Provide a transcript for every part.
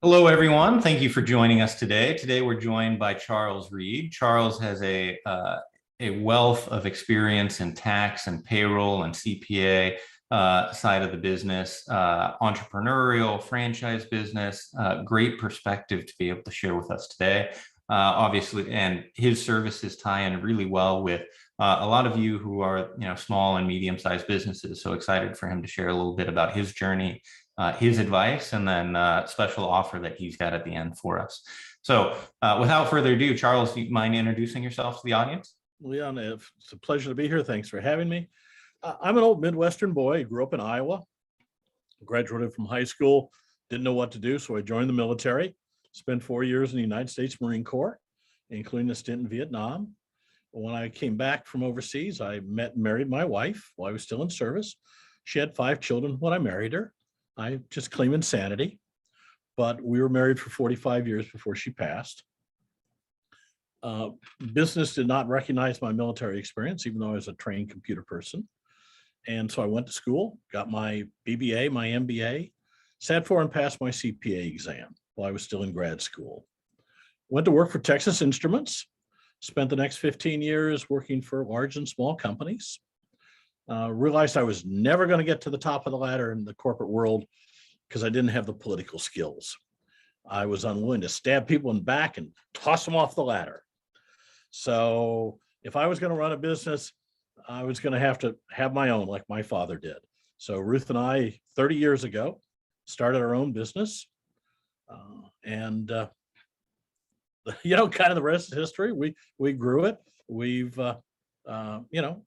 Hello, everyone. Thank you for joining us today. Today, we're joined by Charles Reed. Charles has a wealth of experience in tax and payroll and CPA side of the business, entrepreneurial, franchise business, great perspective to be able to share with us today. Obviously, and his services tie in really well with a lot of you who are, small and medium-sized businesses. So excited for him to share a little bit about his journey, his advice, and then special offer that he's got at the end for us. So without further ado, Charles, do you mind introducing yourself to the audience? Leon, it's a pleasure to be here. Thanks for having me. I'm an old Midwestern boy. Grew up in Iowa, graduated from high school, didn't know what to do, so I joined the military, spent 4 years in the United States Marine Corps, including a stint in Vietnam. When I came back from overseas, I met and married my wife while I was still in service. She had 5 children when I married her. I just claim insanity, but we were married for 45 years before she passed. Business did not recognize my military experience, even though I was a trained computer person. And so I went to school, got my BBA, my MBA, sat for and passed my CPA exam while I was still in grad school. Went to work for Texas Instruments, spent the next 15 years working for large and small companies. Realized I was never going to get to the top of the ladder in the corporate world because I didn't have the political skills. I was unwilling to stab people in the back and toss them off the ladder. So if I was going to run a business, I was going to have my own, like my father did. So Ruth and I, 30 years ago, started our own business. Kind of the rest is history. We grew it. We've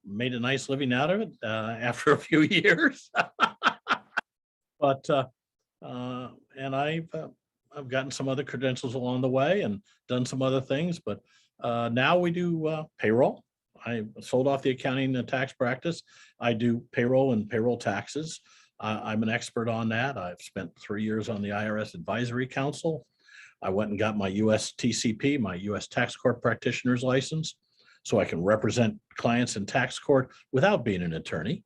made a nice living out of it after a few years. But and I've gotten some other credentials along the way and done some other things. But now we do payroll. I sold off the accounting and tax practice. I do payroll and payroll taxes. I'm an expert on that. I've spent 3 years on the IRS Advisory Council. I went and got my US TCP, my US Tax Court Practitioner's License, so I can represent clients in tax court without being an attorney.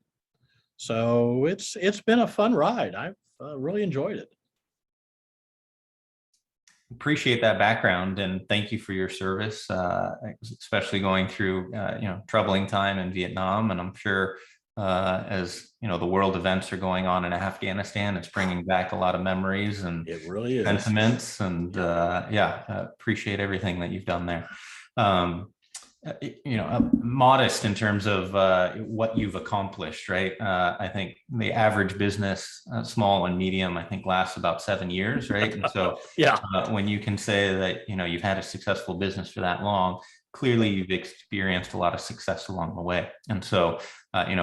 So it's been a fun ride. I've really enjoyed it. Appreciate that background, and thank you for your service, especially going through troubling time in Vietnam. And I'm sure as the world events are going on in Afghanistan, it's bringing back a lot of memories and it really is. Sentiments. And appreciate everything that you've done there. Modest in terms of what you've accomplished, right? I think the average business, small and medium, I think lasts about 7 years, right? And so when you can say that, you've had a successful business for that long, clearly you've experienced a lot of success along the way. And so,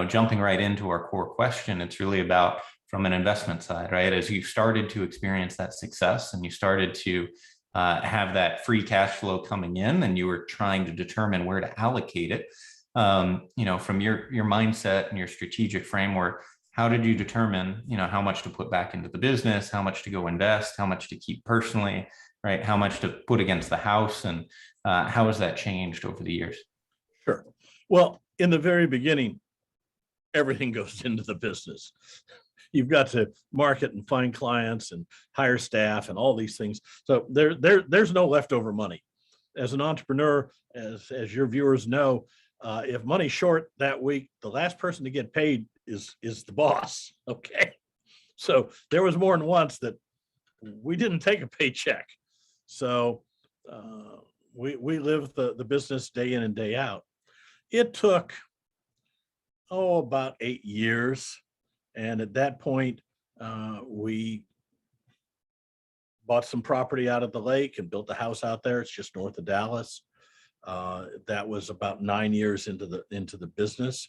jumping right into our core question, it's really about from an investment side, right? As you started to experience that success and you started to have that free cash flow coming in, and you were trying to determine where to allocate it. From your mindset and your strategic framework, how did you determine, how much to put back into the business, how much to go invest, how much to keep personally, right? How much to put against the house, and how has that changed over the years? Sure. Well, in the very beginning, everything goes into the business. You've got to market and find clients and hire staff and all these things. So there's no leftover money. As an entrepreneur, as your viewers know, if money's short that week, the last person to get paid is the boss. Okay. So there was more than once that we didn't take a paycheck. So we lived the business day in and day out. It took, about 8 years. And at that point, we bought some property out of the lake and built a house out there. It's just north of Dallas. That was about 9 years into the business.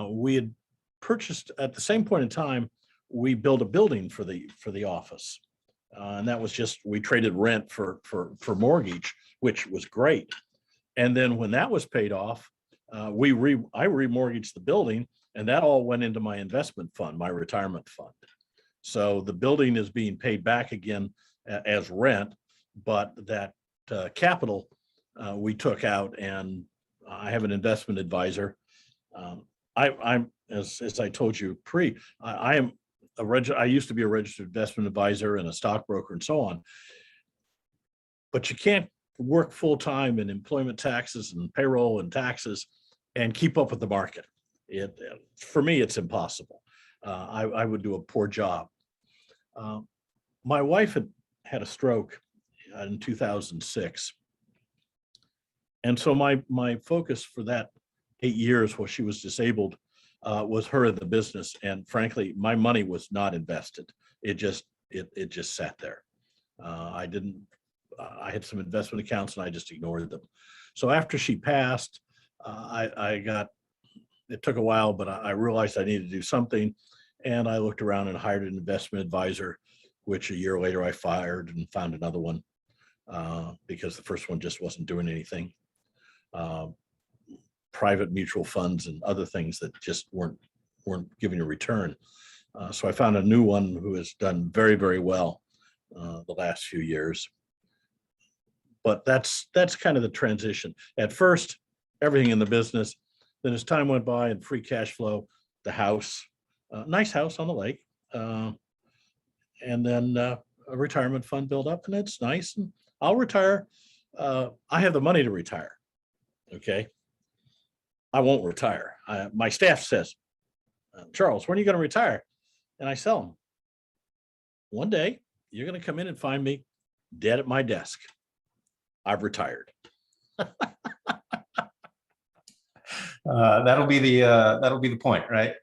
We had purchased at the same point in time. We built a building for the office, and that was just, we traded rent for mortgage, which was great. And then when that was paid off, I remortgaged the building. And that all went into my investment fund, my retirement fund. So the building is being paid back again as rent, but that capital we took out, and I have an investment advisor. I'm as I told you I am I used to be a registered investment advisor and a stockbroker and so on. But you can't work full time in employment taxes and payroll and taxes and keep up with the market. For me, it's impossible. I would do a poor job. My wife had a stroke in 2006. And so my focus for that 8 years while she was disabled was her in the business. And frankly, my money was not invested. It just sat there. I had some investment accounts and I just ignored them. So after she passed, it took a while, but I realized I needed to do something. And I looked around and hired an investment advisor, which a year later I fired and found another one because the first one just wasn't doing anything. Private mutual funds and other things that just weren't giving a return. So I found a new one who has done very, very well the last few years. But that's kind of the transition. At first, everything in the business. Then as time went by and free cash flow, the house, nice house on the lake, and then a retirement fund built up, and it's nice. And I'll retire. I have the money to retire. Okay. I won't retire. My staff says, Charles, when are you going to retire? And I tell them, one day you're going to come in and find me dead at my desk. I've retired. That'll be the point, right?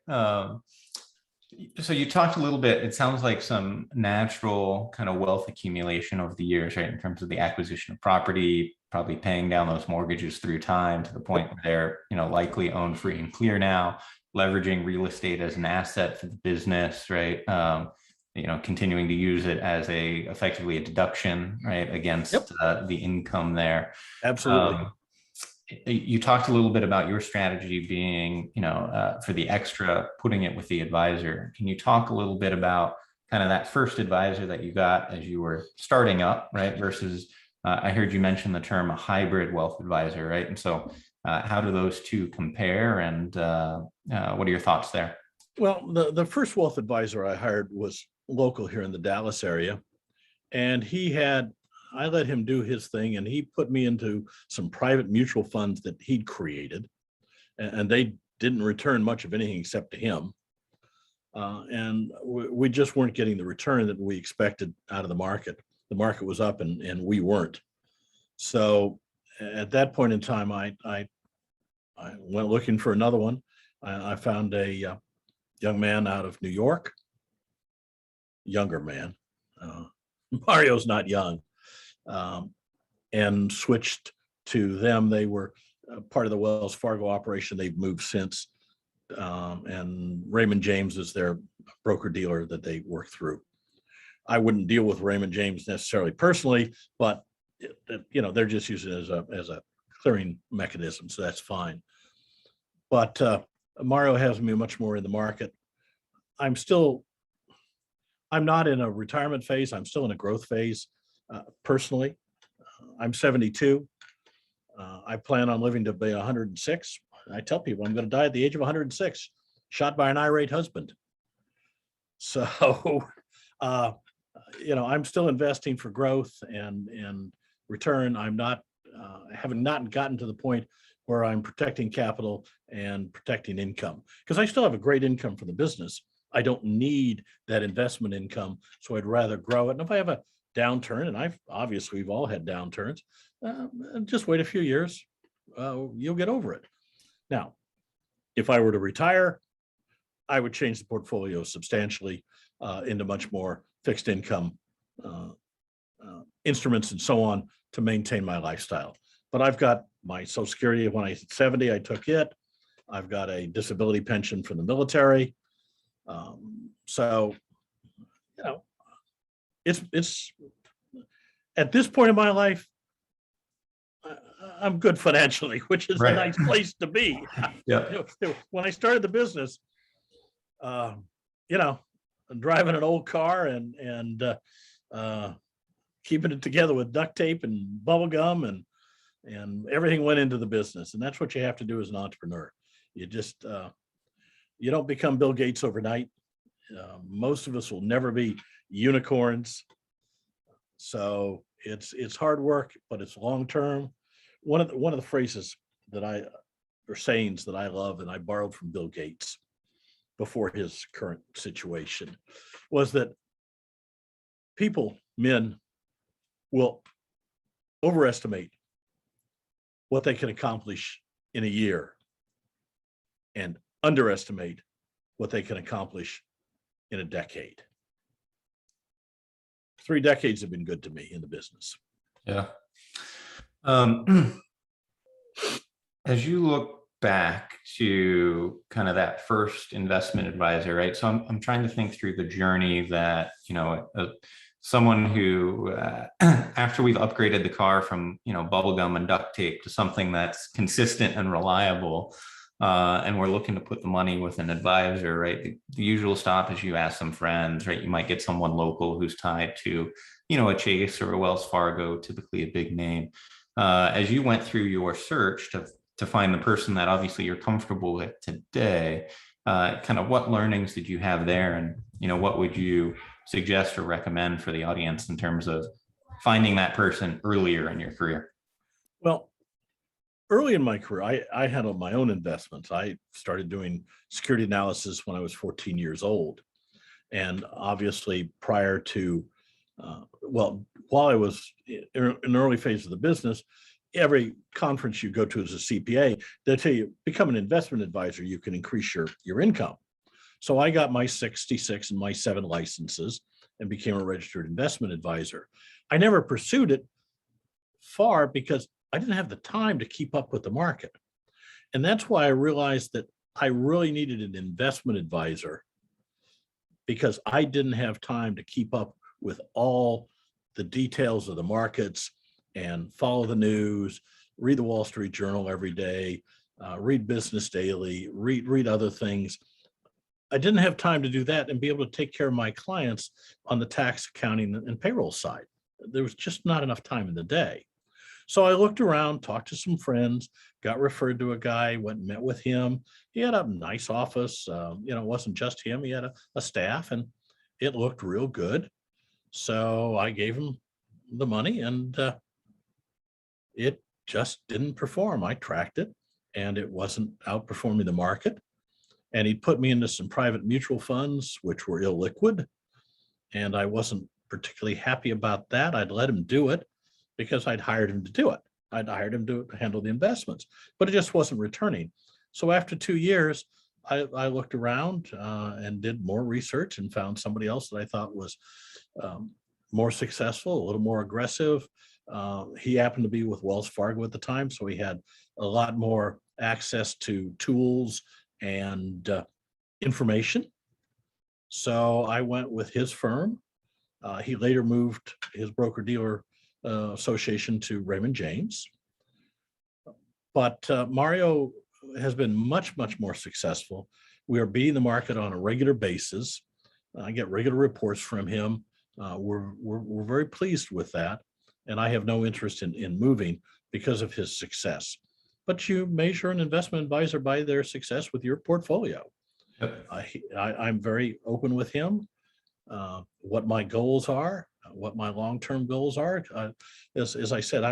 So you talked a little bit, it sounds like some natural kind of wealth accumulation over the years, right? In terms of the acquisition of property, probably paying down those mortgages through time to the point where they're, likely owned free and clear now, leveraging real estate as an asset for the business, right? Continuing to use it as effectively a deduction, right, against the income there. Absolutely. You talked a little bit about your strategy being, for the extra, putting it with the advisor. Can you talk a little bit about kind of that first advisor that you got as you were starting up, right? Versus, I heard you mention the term a hybrid wealth advisor, right? And so how do those two compare, and what are your thoughts there? Well, the first wealth advisor I hired was local here in the Dallas area. And I let him do his thing, and he put me into some private mutual funds that he'd created, and they didn't return much of anything except to him. And we just weren't getting the return that we expected out of the market. The market was up and we weren't. So at that point in time, I went looking for another one. I found a young man out of New York, younger man. Mario's not young. And switched to them. They were part of the Wells Fargo operation. They've moved since. And Raymond James is their broker dealer that they work through. I wouldn't deal with Raymond James necessarily personally, but they're just using it as a clearing mechanism, so that's fine. But Mario has me much more in the market. I'm not in a retirement phase. I'm still in a growth phase. Personally, I'm 72. I plan on living to be 106. I tell people I'm going to die at the age of 106, shot by an irate husband. So, I'm still investing for growth and return. I'm not, haven't gotten to the point where I'm protecting capital and protecting income, because I still have a great income from the business. I don't need that investment income, so I'd rather grow it. And if I have a downturn, and we've all had downturns, just wait a few years, you'll get over it. Now, if I were to retire, I would change the portfolio substantially into much more fixed income instruments and so on to maintain my lifestyle. But I've got my Social Security. When I hit 70, I took it. I've got a disability pension from the military. So, it's at this point in my life, I'm good financially, which is a nice place to be. Yeah. When I started the business, driving an old car and keeping it together with duct tape and bubble gum and everything went into the business. And that's what you have to do as an entrepreneur. You just, you don't become Bill Gates overnight. Most of us will never be unicorns. So it's hard work, but it's long term. One of the phrases or sayings that I love, and I borrowed from Bill Gates before his current situation, was that men will overestimate what they can accomplish in a year and underestimate what they can accomplish in a decade. 3 decades have been good to me in the business. Yeah. As you look back to kind of that first investment advisor, right? So I'm trying to think through the journey that, someone who, after we've upgraded the car from, bubble gum and duct tape to something that's consistent and reliable, and we're looking to put the money with an advisor, right? The usual stop is you ask some friends, right? You might get someone local who's tied to, a Chase or a Wells Fargo, typically a big name. As you went through your search to find the person that obviously you're comfortable with today, kind of what learnings did you have there? And, what would you suggest or recommend for the audience in terms of finding that person earlier in your career? Well, early in my career, I handled my own investments. I started doing security analysis when I was 14 years old. And obviously prior to, while I was in the early phase of the business, every conference you go to as a CPA, they'll tell you, become an investment advisor, you can increase your income. So I got my 66 and my 7 licenses and became a registered investment advisor. I never pursued it far because I didn't have the time to keep up with the market. And that's why I realized that I really needed an investment advisor, because I didn't have time to keep up with all the details of the markets and follow the news, read the Wall Street Journal every day, read Business Daily, read other things. I didn't have time to do that and be able to take care of my clients on the tax, accounting, and payroll side. There was just not enough time in the day. So I looked around, talked to some friends, got referred to a guy, went and met with him. He had a nice office. It wasn't just him. He had a staff, and it looked real good. So I gave him the money, and it just didn't perform. I tracked it, and it wasn't outperforming the market. And he put me into some private mutual funds, which were illiquid. And I wasn't particularly happy about that. I'd let him do it because I'd hired him to do it. I'd hired him to handle the investments, but it just wasn't returning. So after 2 years, I looked around and did more research and found somebody else that I thought was more successful, a little more aggressive. He happened to be with Wells Fargo at the time, so he had a lot more access to tools and information. So I went with his firm. He later moved his broker-dealer association to Raymond James. But Mario has been much, much more successful. We are beating the market on a regular basis. I get regular reports from him. We're very pleased with that. And I have no interest in moving because of his success. But you measure an investment advisor by their success with your portfolio. Yep. I'm very open with him, what my goals are, what my long-term goals are. As I said,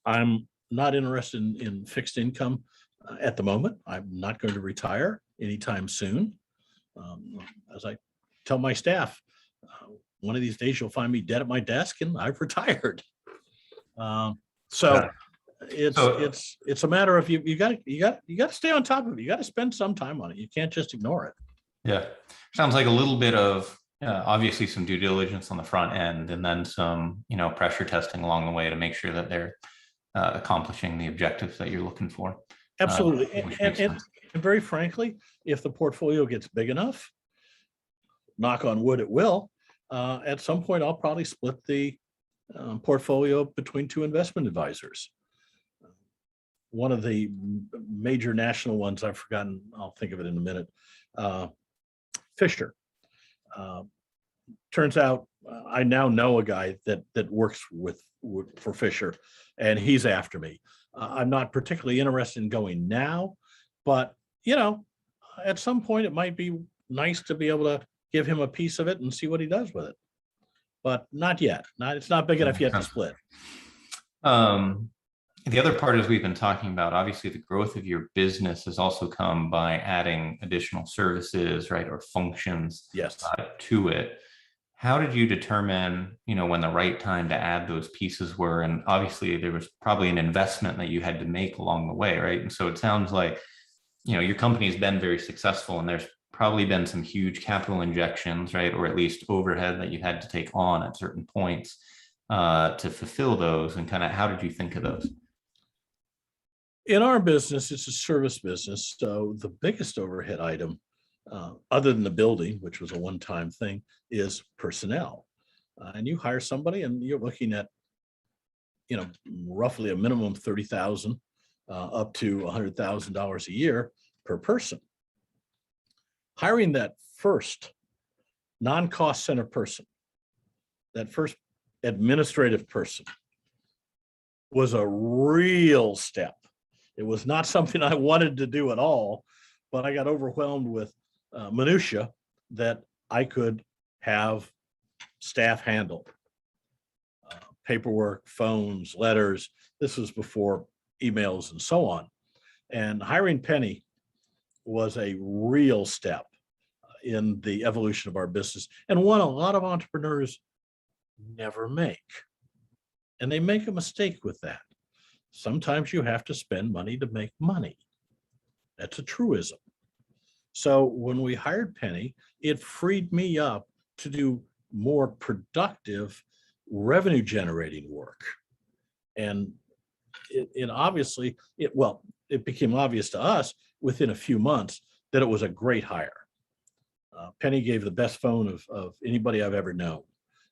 I'm not interested in fixed income at the moment. I'm not going to retire anytime soon. As I tell my staff, one of these days you'll find me dead at my desk and I've retired. It's a matter of you got to stay on top of it. You got to spend some time on it. You can't just ignore it. Yeah, sounds like a little bit of obviously some due diligence on the front end, and then some pressure testing along the way to make sure that they're accomplishing the objectives that you're looking for. Absolutely, and very frankly, if the portfolio gets big enough, knock on wood, it will. At some point, I'll probably split the portfolio between 2 investment advisors. One of the major national ones, I've forgotten, I'll think of it in a minute, Fisher. Turns out I now know a guy that works for Fisher, and he's after me. I'm not particularly interested in going now, but at some point it might be nice to be able to give him a piece of it and see what he does with it. But not yet. It's not big enough yet to split. The other part is we've been talking about, obviously, the growth of your business has also come by adding additional services, right, or functions Yes. To it. How did you determine, when the right time to add those pieces were? And obviously, there was probably an investment that you had to make along the way, right? And so it sounds like, your company's been very successful, and there's probably been some huge capital injections, right, or at least overhead that you had to take on at certain points to fulfill those. And kind of how did you think of those? In our business, it's a service business. So the biggest overhead item, other than the building, which was a one-time thing, is personnel. And you hire somebody and you're looking at, roughly a minimum 30,000 up to $100,000 a year per person. Hiring that first non-cost center person, that first administrative person, was a real step. It was not something I wanted to do at all, but I got overwhelmed with minutia that I could have staff handle. Paperwork, phones, letters. This was before emails and so on. And hiring Penny was a real step in the evolution of our business, and one a lot of entrepreneurs never make. And they make a mistake with that. Sometimes you have to spend money to make money. That's a truism. So when we hired Penny, it freed me up to do more productive revenue generating work. And it became obvious to us within a few months that it was a great hire. Penny gave the best phone of anybody I've ever known.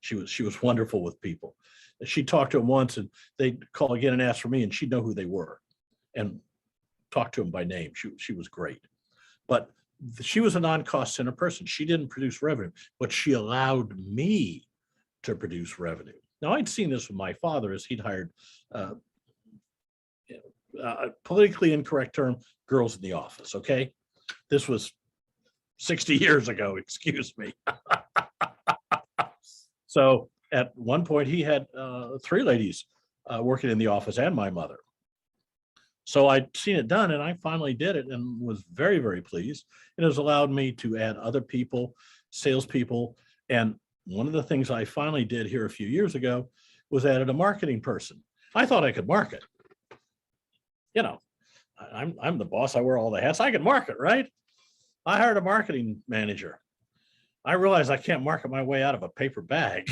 She was wonderful with people. She talked to them once and they'd call again and ask for me, and she'd know who they were and talk to them by name. She was great. But she was a non-cost center person. She didn't produce revenue, but she allowed me to produce revenue. Now, I'd seen this with my father as he'd hired, politically incorrect term, girls in the office, okay? This was 60 years ago, excuse me. So at one point he had 3 ladies working in the office and my mother. So I'd seen it done and I finally did it and was very, very pleased. It has allowed me to add other people, salespeople. And one of the things I finally did here a few years ago was added a marketing person. I thought I could market. I'm the boss. I wear all the hats. I can market, right? I hired a marketing manager. I realized I can't market my way out of a paper bag.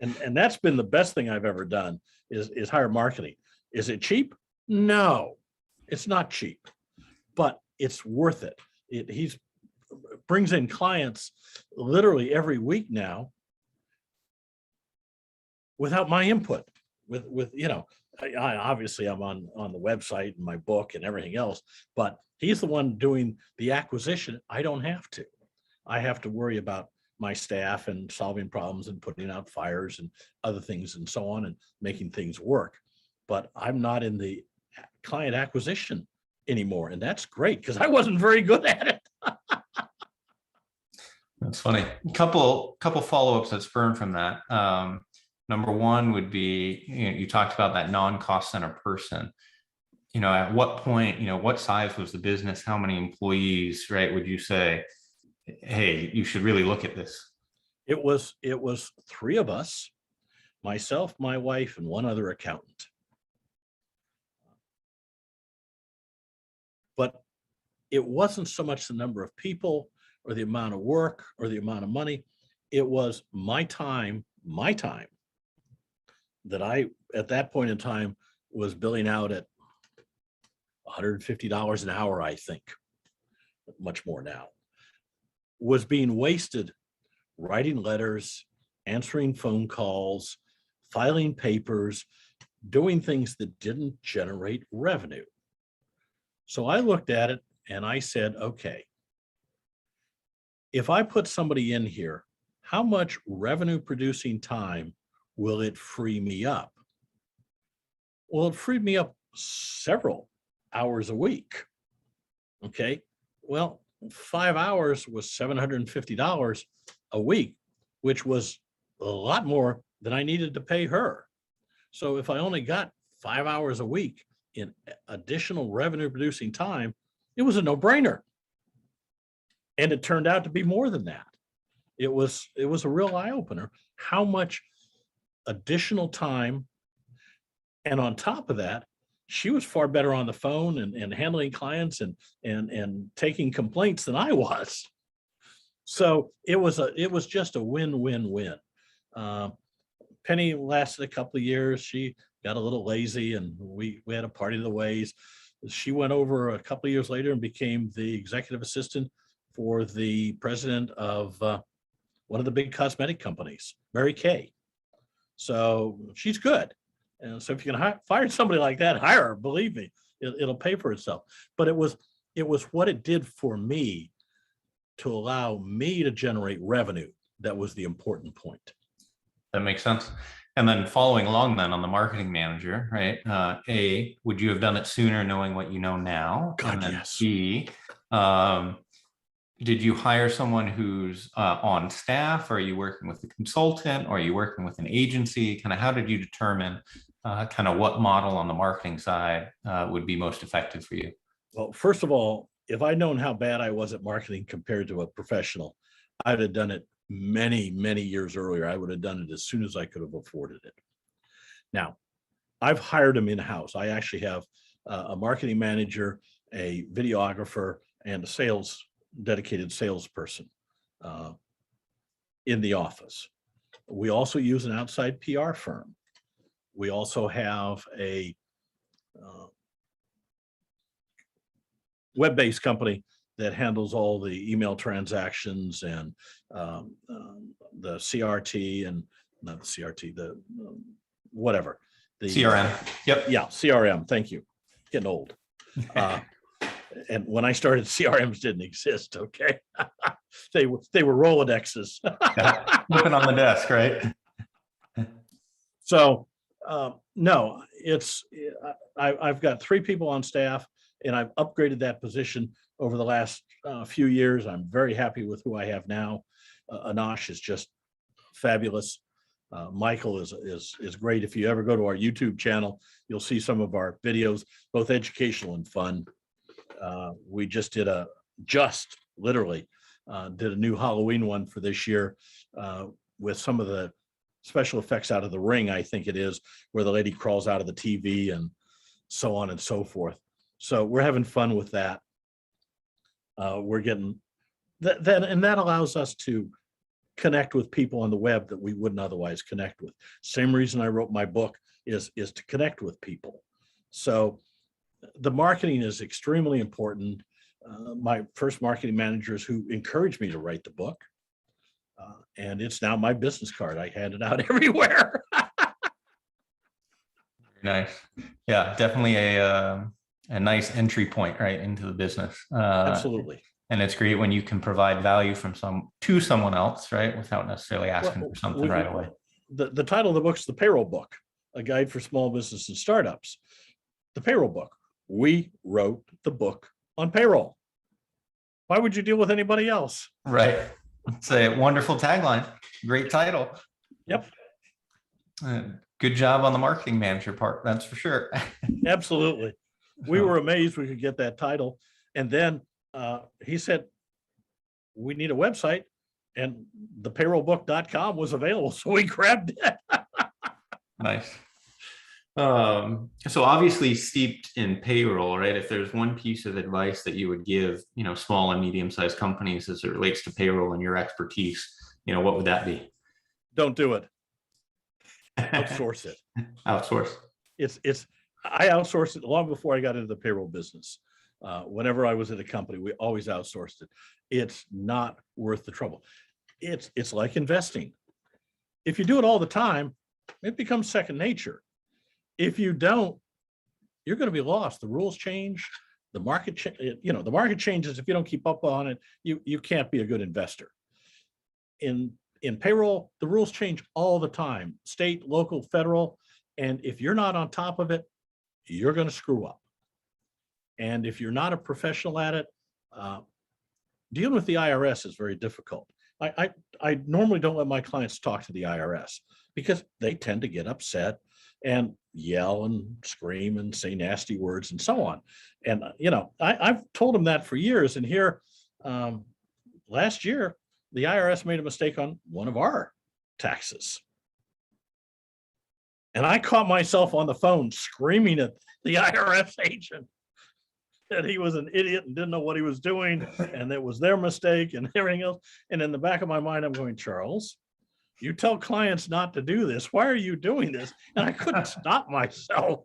and that's been the best thing I've ever done is hire marketing. Is it cheap? No, it's not cheap, but it's worth it. He brings in clients literally every week now without my input. I obviously I'm on the website and my book and everything else, but he's the one doing the acquisition. I don't have to. I have to worry about my staff and solving problems and putting out fires and other things and so on and making things work. But I'm not in the client acquisition anymore. And that's great because I wasn't very good at it. That's funny. Couple follow-ups that spurn from that. Number one would be, you talked about that non-cost center person. At what point, what size was the business? How many employees, right? Would you say, hey, you should really look at this? It was 3 of us, myself, my wife, and one other accountant. But it wasn't so much the number of people or the amount of work or the amount of money. It was my time that I, at that point in time, was billing out at $150 an hour, I think, much more now, was being wasted writing letters, answering phone calls, filing papers, doing things that didn't generate revenue. So I looked at it and I said, okay, if I put somebody in here, how much revenue producing time will it free me up? Well, it freed me up several hours a week. Okay. Well, 5 hours was $750 a week, which was a lot more than I needed to pay her. So if I only got 5 hours a week in additional revenue producing time, it was a no-brainer. And it turned out to be more than that. It was a real eye-opener how much additional time. And on top of that, she was far better on the phone and handling clients and taking complaints than I was. So it was just a win-win-win. Penny lasted a couple of years. She got a little lazy, and we had a party of the ways. She went over a couple of years later and became the executive assistant for the president of one of the big cosmetic companies, Mary Kay. So she's good. And so if you can fire somebody like that, hire her. Believe me, it'll pay for itself. But it was what it did for me to allow me to generate revenue that was the important point. That makes sense. And then following along then on the marketing manager, right? A, would you have done it sooner knowing what you know now? God, and then yes. B, did you hire someone who's on staff? Or are you working with a consultant? Or are you working with an agency? Kind of how did you determine kind of what model on the marketing side would be most effective for you? Well, first of all, if I'd known how bad I was at marketing compared to a professional, I'd have done it many, many years earlier. I would have done it as soon as I could have afforded it. Now, I've hired them in-house. I actually have a marketing manager, a videographer, and a dedicated salesperson in the office. We also use an outside PR firm. We also have a web-based company that handles all the email transactions and the CRT and not the CRT, the whatever. The CRM. Yep. Yeah, CRM. Thank you. Getting old. And when I started, CRMs didn't exist. Okay, they were Rolodexes. Looking on the desk, right? So no, I've got 3 people on staff, and I've upgraded that position over the last few years. I'm very happy with who I have now. Anash is just fabulous. Michael is great. If you ever go to our YouTube channel, you'll see some of our videos, both educational and fun. We just literally did a new Halloween one for this year with some of the special effects out of The Ring, I think it is, where the lady crawls out of the TV and so on and so forth. So we're having fun with that. We're getting that, and that allows us to connect with people on the web that we wouldn't otherwise connect with. Same reason I wrote my book is to connect with people. So the marketing is extremely important. My first marketing managers who encouraged me to write the book, and it's now my business card. I hand it out everywhere. Nice. Yeah, definitely a nice entry point right into the business. Absolutely. And it's great when you can provide value to someone else, right, without necessarily asking for something right away. The title of the book is The Payroll Book, a guide for small business and startups. The Payroll Book. We wrote the book on payroll. Why would you deal with anybody else? Right. It's a wonderful tagline. Great title. Yep. Good job on the marketing manager part. That's for sure. Absolutely. We were amazed we could get that title. And then he said, we need a website, and thepayrollbook.com was available. So we grabbed it. Nice. So obviously steeped in payroll, right? If there's one piece of advice that you would give, small and medium-sized companies as it relates to payroll and your expertise, what would that be? Don't do it. Outsource it. Outsource. I outsourced it long before I got into the payroll business. Whenever I was at a company, we always outsourced it. It's not worth the trouble. It's like investing. If you do it all the time, it becomes second nature. If you don't, you're going to be lost. The rules change. The market, the market changes. If you don't keep up on it, you can't be a good investor. In payroll, the rules change all the time, state, local, federal. And if you're not on top of it, you're going to screw up. And if you're not a professional at it, dealing with the IRS is very difficult. I normally don't let my clients talk to the IRS because they tend to get upset and yell and scream and say nasty words and so on. And, I've told them that for years. And here, last year, the IRS made a mistake on one of our taxes. And I caught myself on the phone screaming at the IRS agent that he was an idiot and didn't know what he was doing, and it was their mistake and everything else. And in the back of my mind, I'm going, Charles, you tell clients not to do this. Why are you doing this? And I couldn't stop myself.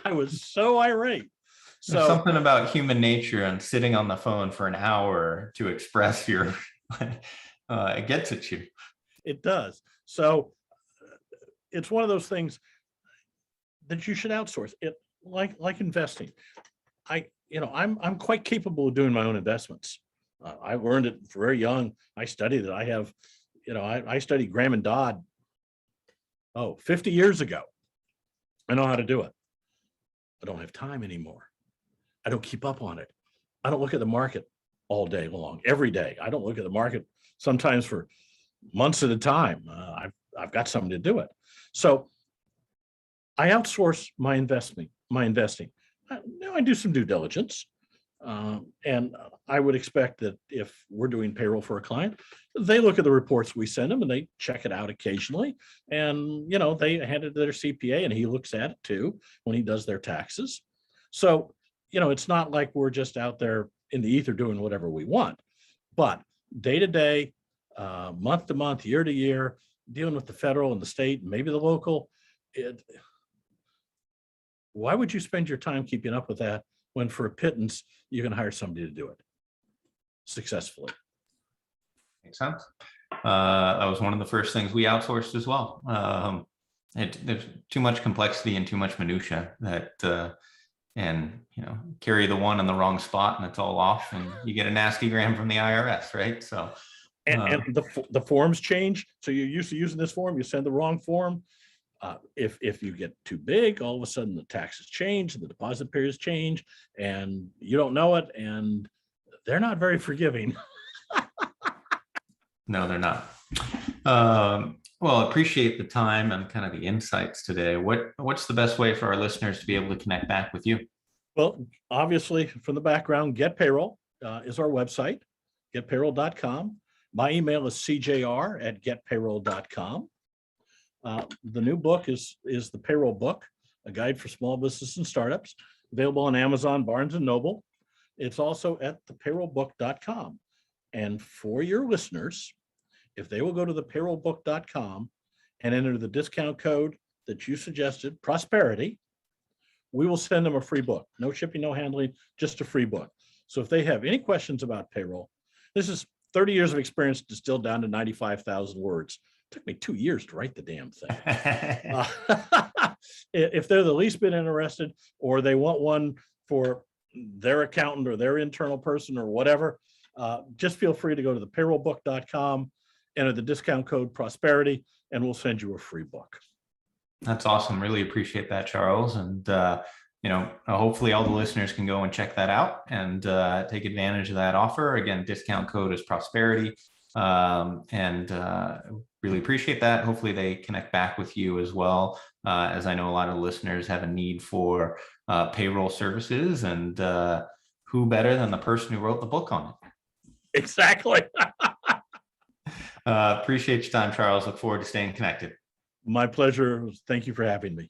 I was so irate. There's something about human nature and sitting on the phone for an hour to express your, it gets at you. It does. So it's one of those things that you should outsource it, like investing. I'm quite capable of doing my own investments. I learned it very young. I studied it. I studied Graham and Dodd 50 years ago. I know how to do it. I don't have time anymore. I don't keep up on it. I don't look at the market all day long, every day. I don't look at the market sometimes for months at a time. I've got something to do it. So I outsource my investing. I do some due diligence. And I would expect that if we're doing payroll for a client, they look at the reports we send them and they check it out occasionally. And, they hand it to their CPA and he looks at it too when he does their taxes. So, it's not like we're just out there in the ether doing whatever we want, but day to day, month to month, year to year, dealing with the federal and the state, and maybe the local. Why would you spend your time keeping up with that when for a pittance, you can hire somebody to do it successfully? Makes sense. That was one of the first things we outsourced as well. There's too much complexity and too much minutia that, carry the one in the wrong spot and it's all off and you get a nasty gram from the IRS, right? So, and the forms change. So you're used to using this form, you send the wrong form. If you get too big, all of a sudden the taxes change, the deposit periods change, and you don't know it, and they're not very forgiving. No, they're not. Well, I appreciate the time and kind of the insights today. What's the best way for our listeners to be able to connect back with you? Well, obviously, from the background, Get Payroll is our website, getpayroll.com. My email is cjr@getpayroll.com. The new book is the Payroll Book, a guide for small business and startups, available on Amazon, Barnes and Noble. It's also at thepayrollbook.com. And for your listeners, if they will go to thepayrollbook.com and enter the discount code that you suggested, Prosperity, we will send them a free book. No shipping, no handling, just a free book. So if they have any questions about payroll, this is 30 years of experience distilled down to 95,000 words. It took me 2 years to write the damn thing. If they're the least bit interested, or they want one for their accountant or their internal person or whatever, just feel free to go to thepayrollbook.com, enter the discount code Prosperity, and we'll send you a free book. That's awesome. Really appreciate that, Charles. And, hopefully all the listeners can go and check that out and take advantage of that offer. Again, discount code is Prosperity. Really appreciate that. Hopefully they connect back with you as well, as I know a lot of listeners have a need for payroll services, and who better than the person who wrote the book on it? Exactly. Appreciate your time, Charles. Look forward to staying connected. My pleasure. Thank you for having me.